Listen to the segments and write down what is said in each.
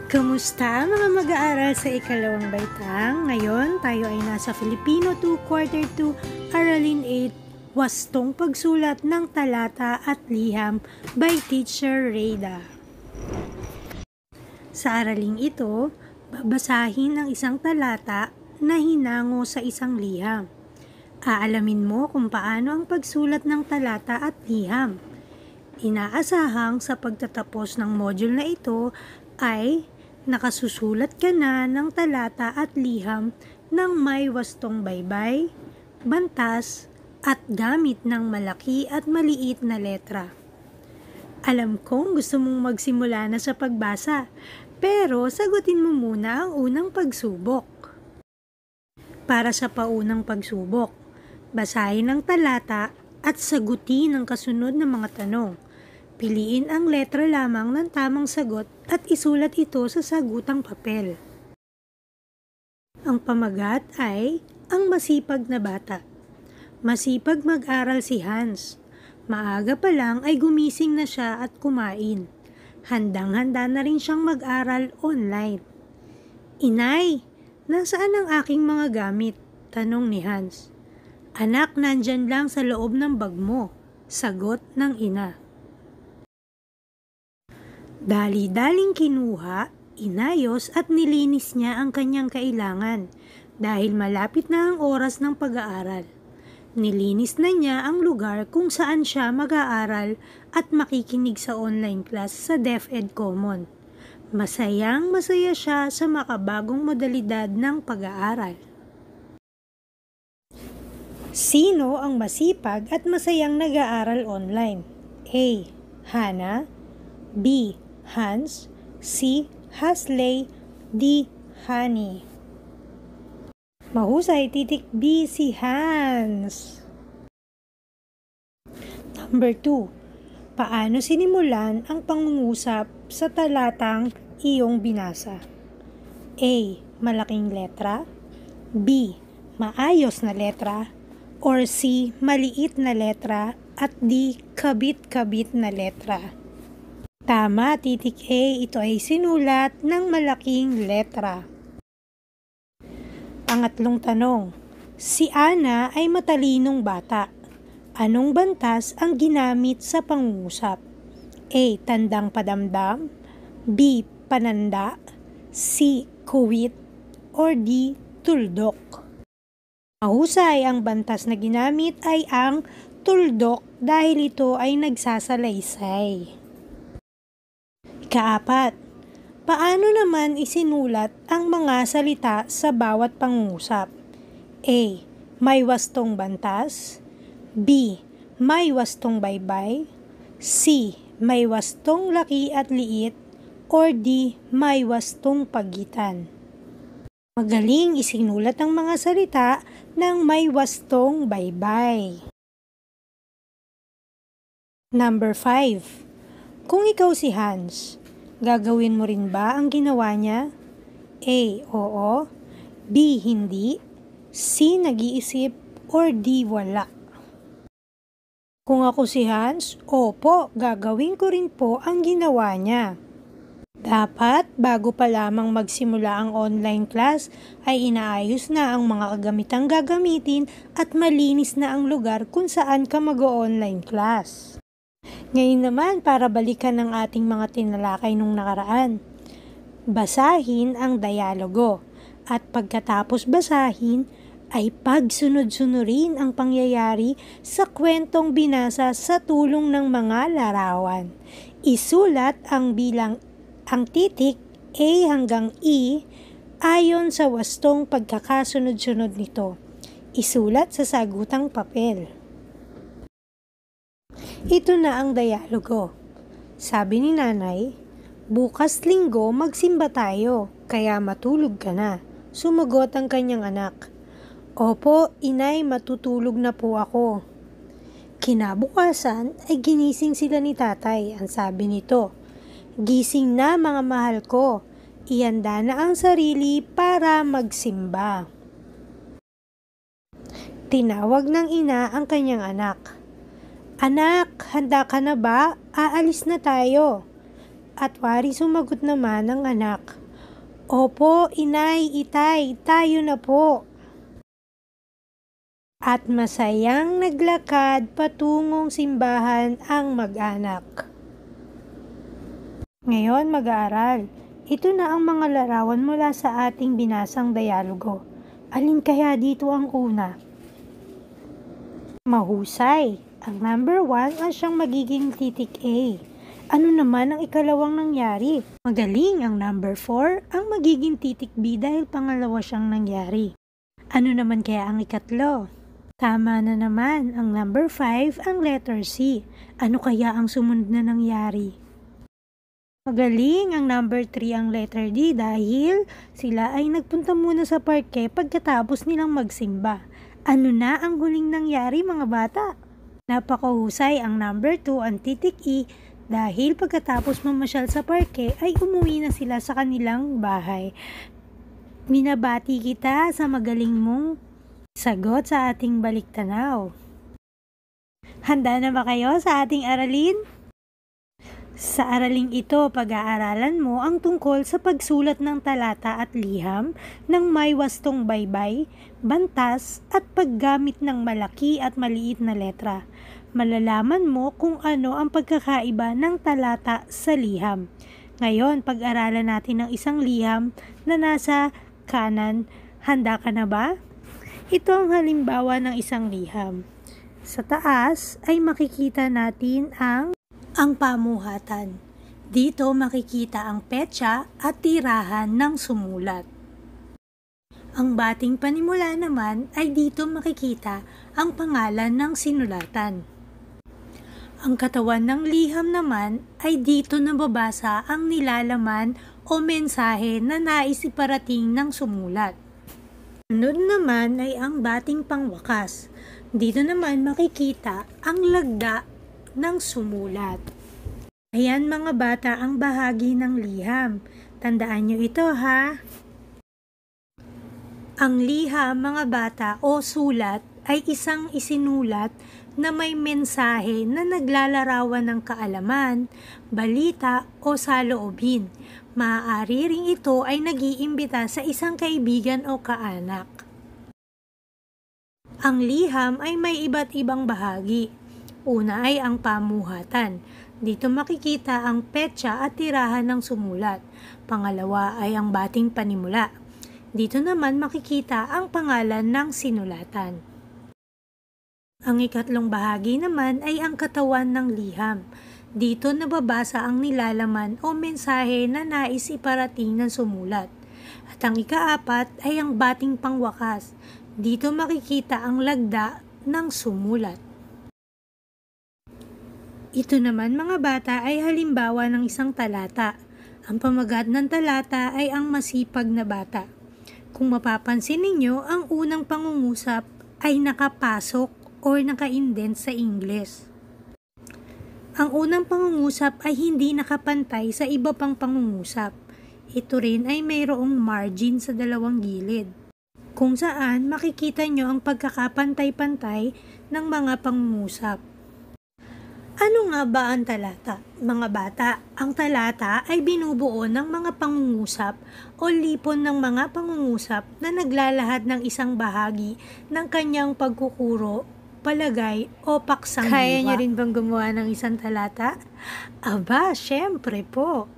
Kamusta mga mag-aaral sa ikalawang baitang? Ngayon, tayo ay nasa Filipino 2, Quarter 2, Aralin 8, Wastong Pagsulat ng Talata at Liham by Teacher Reyda. Sa araling ito, babasahin ang isang talata na hinango sa isang liham. Aalamin mo kung paano ang pagsulat ng talata at liham. Inaasahang sa pagtatapos ng module na ito ay nakasusulat ka na ng talata at liham ng may wastong baybay, bantas, at gamit ng malaki at maliit na letra. Alam kong gusto mong magsimula na sa pagbasa, pero sagutin mo muna ang unang pagsubok. Para sa paunang pagsubok, basahin ang talata at sagutin ang kasunod na mga tanong. Piliin ang letra lamang ng tamang sagot at isulat ito sa sagutang papel. Ang pamagat ay Ang Masipag na Bata. Masipag mag-aral si Hans. Maaga pa lang ay gumising na siya at kumain. Handang-handa na rin siyang mag-aral online. Inay, nasaan ang aking mga gamit? Tanong ni Hans. Anak, nandyan lang sa loob ng bag mo. Sagot ng ina. Dali-daling kinuha, inayos at nilinis niya ang kanyang kailangan dahil malapit na ang oras ng pag-aaral. Nilinis na niya ang lugar kung saan siya mag-aaral at makikinig sa online class sa DepEd Common. Masayang-masaya siya sa makabagong modalidad ng pag-aaral. Sino ang masipag at masayang nag-aaral online? A. Hana. B. Hans. C. Hasley. D. Hani. Mahusay, titik B si Hans. Number 2. Paano sinimulan ang pangungusap sa talatang iyong binasa? A. Malaking letra. B. Maayos na letra. Or C. Maliit na letra. At D. Kabit-kabit na letra. Tama, titik A, ito ay sinulat ng malaking letra. Pangatlong tanong, si Ana ay matalinong bata. Anong bantas ang ginamit sa pangungusap? A. Tandang padamdam. B. Pananda. C. Kuwit. Or D. Tuldok. Mahusay, ang bantas na ginamit ay ang tuldok dahil ito ay nagsasalaysay. Ikaapat, paano naman isinulat ang mga salita sa bawat pangungusap? A. May wastong bantas. B. May wastong baybay. C. May wastong laki at liit. Or D. May wastong pagitan. Magaling isinulat ang mga salita ng may wastong baybay. Number 5. Kung ikaw si Hans, gagawin mo rin ba ang ginawa niya? A. Oo. B. Hindi. C. Nag-iisip. Or D. Wala. Kung ako si Hans, opo, gagawin ko rin po ang ginawa niya. Dapat, bago pa lamang magsimula ang online class, ay inaayos na ang mga kagamitang gagamitin at malinis na ang lugar kung saan ka mag-online class. Ngayon naman, para balikan ang ating mga tinalakay nung nakaraan. Basahin ang dialogo at pagkatapos basahin ay pagsunod-sunurin ang pangyayari sa kwentong binasa sa tulong ng mga larawan. Isulat ang titik A hanggang E ayon sa wastong pagkakasunod-sunod nito. Isulat sa sagutang papel. Ito na ang dialogo. Sabi ni nanay, bukas linggo magsimba tayo, kaya matulog ka na. Sumagot ang kanyang anak. Opo, inay, matutulog na po ako. Kinabukasan ay ginising sila ni tatay, ang sabi nito. Gising na mga mahal ko, ihanda na ang sarili para magsimba. Tinawag ng ina ang kanyang anak. Anak, handa ka na ba? Aalis na tayo. At wari sumagot naman ang anak. Opo, inay, itay, tayo na po. At masayang naglakad patungong simbahan ang mag-anak. Ngayon mag-aaral, ito na ang mga larawan mula sa ating binasang dialogo. Alin kaya dito ang una? Mahusay. Ang number 1 ang siyang magiging titik A. Ano naman ang ikalawang nangyari? Magaling ang number 4 ang magiging titik B dahil pangalawa siyang nangyari. Ano naman kaya ang ikatlo? Tama na naman ang number 5 ang letter C. Ano kaya ang sumunod na nangyari? Magaling ang number 3 ang letter D dahil sila ay nagpunta muna sa parke pagkatapos nilang magsimba. Ano na ang huling nangyari mga bata? Napakahusay ang number 2 ang titik E dahil pagkatapos mamasyal sa parke ay umuwi na sila sa kanilang bahay. Minabati kita sa magaling mong sagot sa ating baliktanaw. Handa na ba kayo sa ating aralin? Sa araling ito, pag-aaralan mo ang tungkol sa pagsulat ng talata at liham ng may wastong baybay, bantas at paggamit ng malaki at maliit na letra. Malalaman mo kung ano ang pagkakaiba ng talata sa liham. Ngayon, pag-aralan natin ang isang liham na nasa kanan. Handa ka na ba? Ito ang halimbawa ng isang liham. Sa taas ay makikita natin ang pamuhatan. Dito makikita ang petsa at tirahan ng sumulat. Ang bating panimula naman ay dito makikita ang pangalan ng sinulatan. Ang katawan ng liham naman ay dito nababasa ang nilalaman o mensahe na nais iparating ng sumulat. Sunod naman ay ang bating pangwakas. Dito naman makikita ang lagda ng sumulat. Ayan mga bata ang bahagi ng liham. Tandaan nyo ito ha. Ang liham mga bata o sulat ay isang isinulat na may mensahe na naglalarawan ng kaalaman, balita o saloobin. Maaari ring ito ay nag-iimbita sa isang kaibigan o kaanak. Ang liham ay may iba't ibang bahagi. Una ay ang pamuhatan. Dito makikita ang petsa at tirahan ng sumulat. Pangalawa ay ang bating panimula. Dito naman makikita ang pangalan ng sinulatan. Ang ikatlong bahagi naman ay ang katawan ng liham. Dito nababasa ang nilalaman o mensahe na nais iparating ng sumulat. At ang ikaapat ay ang bating pangwakas. Dito makikita ang lagda ng sumulat. Ito naman mga bata ay halimbawa ng isang talata. Ang pamagat ng talata ay ang masipag na bata. Kung mapapansin ninyo, ang unang pangungusap ay nakapasok o naka-indent sa Ingles. Ang unang pangungusap ay hindi nakapantay sa iba pang pangungusap. Ito rin ay mayroong margin sa dalawang gilid, kung saan makikita nyo ang pagkakapantay-pantay ng mga pangungusap. Ano nga ba ang talata? Mga bata, ang talata ay binubuo ng mga pangungusap o lipon ng mga pangungusap na naglalahad ng isang bahagi ng kanyang pagkukuro, palagay o paksang diwa. Kaya niyo rin bang gumawa ng isang talata? Aba, syempre po.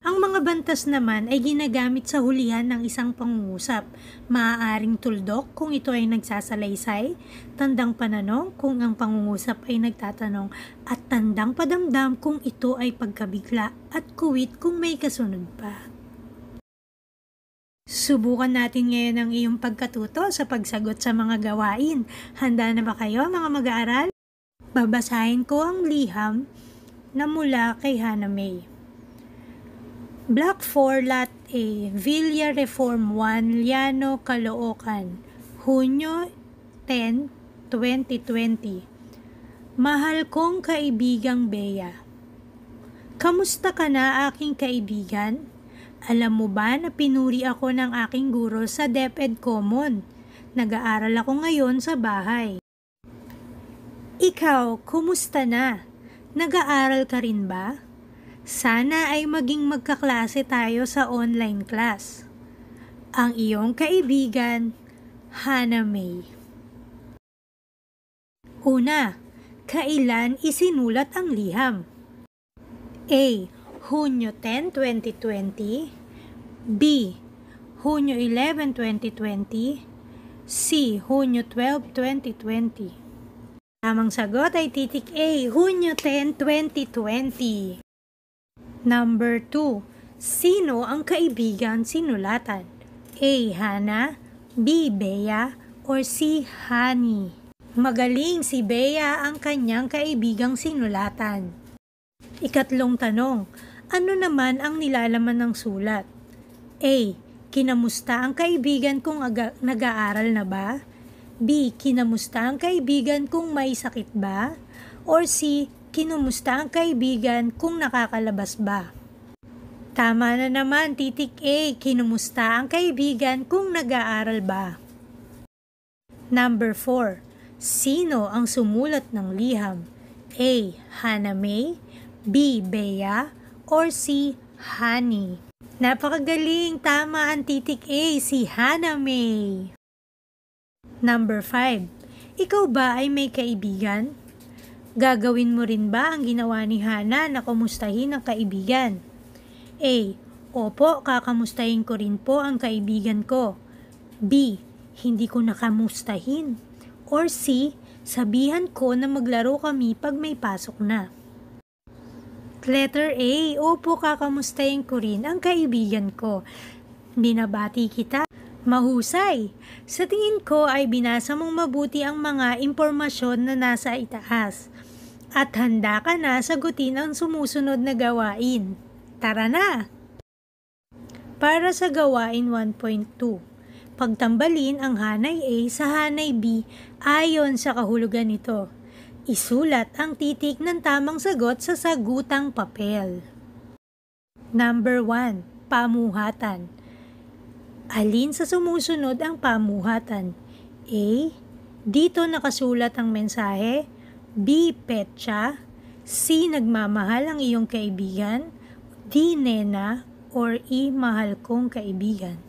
Ang mga bantas naman ay ginagamit sa hulihan ng isang pangungusap. Maaaring tuldok kung ito ay nagsasalaysay, tandang pananong kung ang pangungusap ay nagtatanong, at tandang padamdam kung ito ay pagkabigla, at kuwit kung may kasunod pa. Subukan natin ngayon ang iyong pagkatuto sa pagsagot sa mga gawain. Handa na ba kayo mga mag-aaral? Babasahin ko ang liham na mula kay Hannah May. Block 4 Lot A, Villa Reform 1, Liano, Caloocan, Hunyo 10, 2020. Mahal kong kaibigang Bea. Kamusta ka na aking kaibigan? Alam mo ba na pinuri ako ng aking guro sa DepEd Common? Nag-aaral ako ngayon sa bahay. Ikaw, kumusta na? Nag-aaral ka rin ba? Sana ay maging magkaklase tayo sa online class. Ang iyong kaibigan, Hana May. Una, kailan isinulat ang liham? A. Hunyo 10, 2020. B. Hunyo 11, 2020. C. Hunyo 12, 2020. Tamang sagot ay titik A. Hunyo 10, 2020. Number 2. Sino ang kaibigan sinulatan? A. Hana, B. Bea, or C. Hani? Magaling si Bea ang kanyang kaibigang sinulatan. Ikatlong tanong, ano naman ang nilalaman ng sulat? A. Kinamusta ang kaibigan kung nag-aaral na ba? B. Kinamusta ang kaibigan kung may sakit ba? Or C. Kinumusta ang kaibigan kung nakakalabas ba? Tama na naman, titik A. Kinumusta ang kaibigan kung nag-aaral ba? Number 4. Sino ang sumulat ng liham? A. Hana May, B. Bea, or C. Hani? Napakagaling! Tama ang titik A. Si Hana May. Number 5. Ikaw ba ay may kaibigan? Gagawin mo rin ba ang ginawa ni Hana na kumustahin ang kaibigan? A. Opo, kakamustahin ko rin po ang kaibigan ko. B. Hindi ko nakamustahin. Or C. Sabihan ko na maglaro kami pag may pasok na. Letter A. Opo, kakamustahin ko rin ang kaibigan ko. Binabati kita. Mahusay! Sa tingin ko ay binasa mong mabuti ang mga impormasyon na nasa itaas. At handa ka na sagutin ang sumusunod na gawain. Tara na! Para sa gawain 1.2, pagtambalin ang hanay A sa hanay B ayon sa kahulugan nito. Isulat ang titik ng tamang sagot sa sagutang papel. Number 1. Pamuhatan. Alin sa sumusunod ang pamuhatan? A. Dito nakasulat ang mensahe. B. Petsa. C. Nagmamahal ang iyong kaibigan. D. Nena. Or E. Mahal kong kaibigan.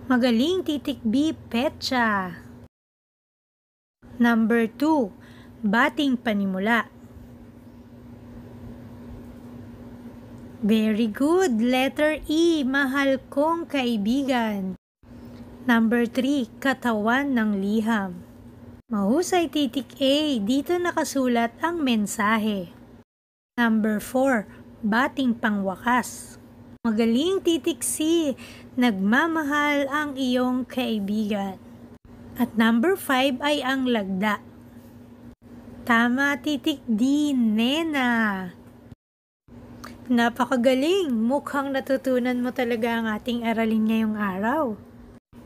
Magaling, titik B. Petsa. Number 2. Bating panimula. Very good. Letter E. Mahal kong kaibigan. Number 3. Katawan ng liham. Mahusay, titik A. Dito nakasulat ang mensahe. Number 4. Bating pangwakas. Magaling, titik C. Nagmamahal ang iyong kaibigan. At number 5 ay ang lagda. Tama, titik D. Nena. Napakagaling! Mukhang natutunan mo talaga ang ating aralin ngayong araw.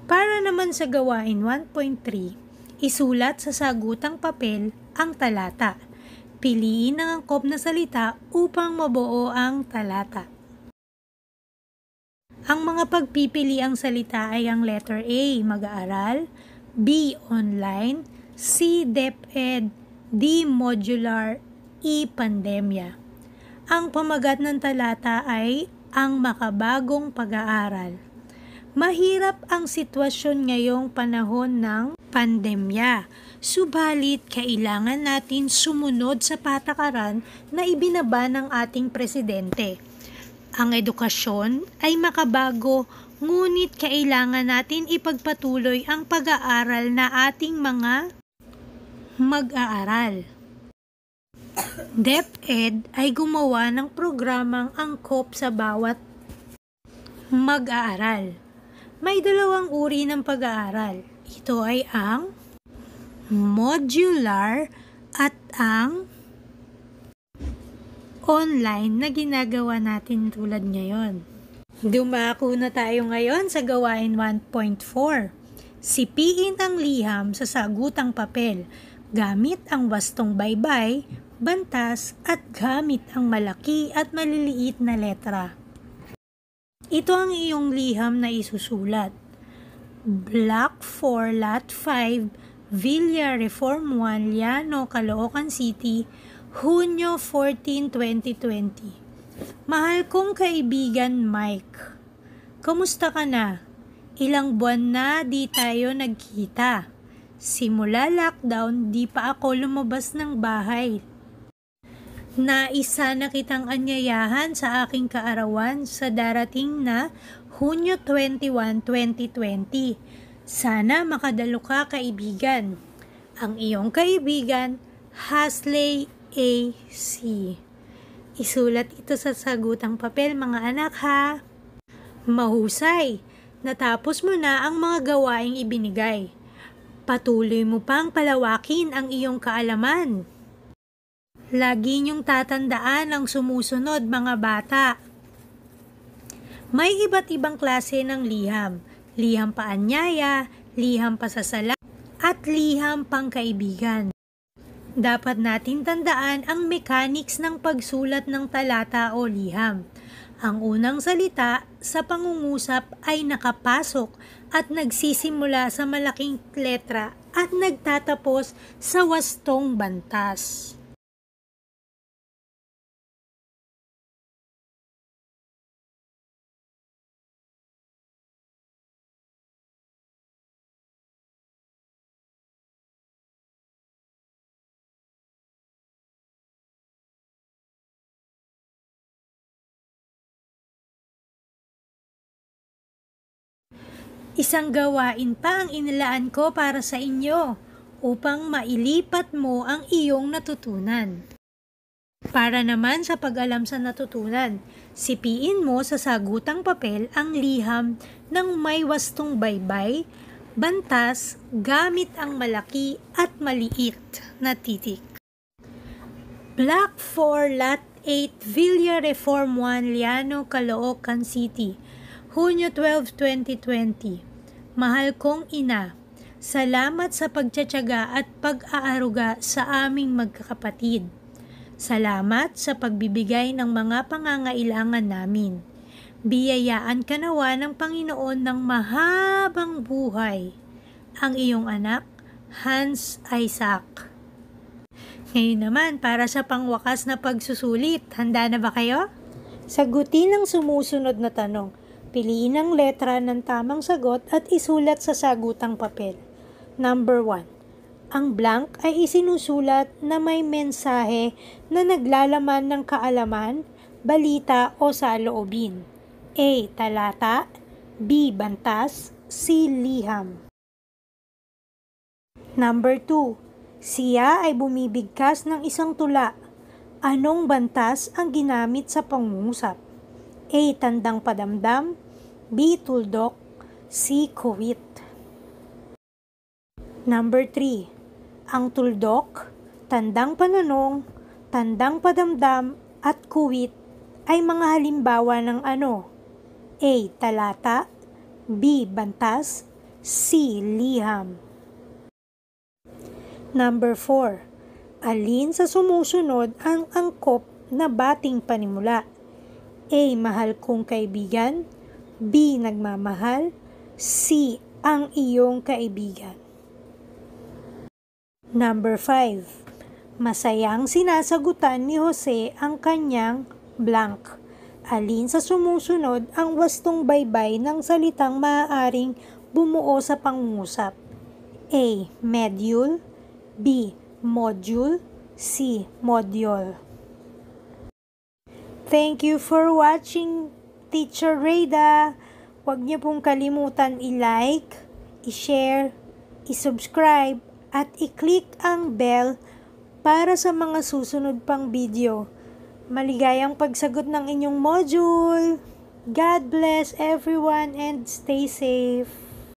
Para naman sa gawain 1.3, isulat sa sagutang papel ang talata. Piliin ang angkop na salita upang mabuo ang talata. Ang mga pagpipili ang salita ay ang letter A, mag-aaral, B, online, C, DepEd, D, modular, E, pandemya. Ang pamagat ng talata ay ang makabagong pag-aaral. Mahirap ang sitwasyon ngayong panahon ng pandemya. Subalit, kailangan natin sumunod sa patakaran na ibinaba ng ating presidente. Ang edukasyon ay makabago, ngunit kailangan natin ipagpatuloy ang pag-aaral na ating mga mag-aaral. DepEd ay gumawa ng programang angkop sa bawat mag-aaral. May dalawang uri ng pag-aaral. Ito ay ang modular at ang online na ginagawa natin tulad ngayon. Dumako na tayo ngayon sa gawain 1.4. Sipiin ang liham sa sagutang papel gamit ang wastong baybay, bantas at gamit ang malaki at maliliit na letra. Ito ang iyong liham na isusulat. Block 4, Lot 5, Villa Reform 1, Llano, Caloocan City, Hunyo 14, 2020. Mahal kong kaibigan Mike, kamusta ka na? Ilang buwan na di tayo nagkita. Simula lockdown, di pa ako lumabas ng bahay. Naisa na kitang anyayahan sa aking kaarawan sa darating na Hunyo 21, 2020. Sana makadalo ka, kaibigan. Ang iyong kaibigan, Hasley A.C. Isulat ito sa sagutang papel, mga anak, ha. Mahusay, natapos mo na ang mga gawaing ibinigay. Patuloy mo pang palawakin ang iyong kaalaman. Lagi niyong tatandaan ang sumusunod, mga bata. May iba't ibang klase ng liham. Liham paanyaya, liham pasasala, at liham pangkaibigan. Dapat natin tandaan ang mechanics ng pagsulat ng talata o liham. Ang unang salita sa pangungusap ay nakapasok at nagsisimula sa malaking letra at nagtatapos sa wastong bantas. Isang gawain pa ang inilaan ko para sa inyo upang mailipat mo ang iyong natutunan. Para naman sa pag-alam sa natutunan, sipiin mo sa sagutang papel ang liham ng may wastong baybay, bantas, gamit ang malaki at maliit na titik. Block 4, Lot 8, Villa Reform 1, Liano, Caloocan City, Hunyo 12, 2020. Mahal kong ina, salamat sa pagtsatsaga at pag-aaruga sa aming magkakapatid. Salamat sa pagbibigay ng mga pangangailangan namin. Biyayaan ka nawa ng Panginoon ng mahabang buhay. Ang iyong anak, Hans Isaac. Ngayon naman, para sa pangwakas na pagsusulit, handa na ba kayo? Sagutin ang sumusunod na tanong. Piliin ang letra ng tamang sagot at isulat sa sagutang papel. Number 1. Ang blank ay isinusulat na may mensahe na naglalaman ng kaalaman, balita o saloobin. A. Talata, B. Bantas, C. Liham. Number 2. Siya ay bumibigkas ng isang tula. Anong bantas ang ginamit sa pangungusap? A. Tandang padamdam, B. Tuldok, C. Kuwit. Number 3. Ang tuldok, tandang pananong, tandang padamdam, at kuwit ay mga halimbawa ng ano? A. Talata, B. Bantas, C. Liham. Number 4. Alin sa sumusunod ang angkop na bating panimula? A. Mahal kong kaibigan, B. Nagmamahal, C. Ang iyong kaibigan. Number 5. Masayang sinasagutan ni Jose ang kanyang blank. Alin sa sumusunod ang wastong baybay ng salitang maaaring bumuo sa pangungusap? A. Medule, B. Module, C. Module. Thank you for watching, Teacher Reyda. Huwag niyo pong kalimutan i-like, i-share, i-subscribe, at i-click ang bell para sa mga susunod pang video. Maligayang pagsagot ng inyong module. God bless everyone and stay safe.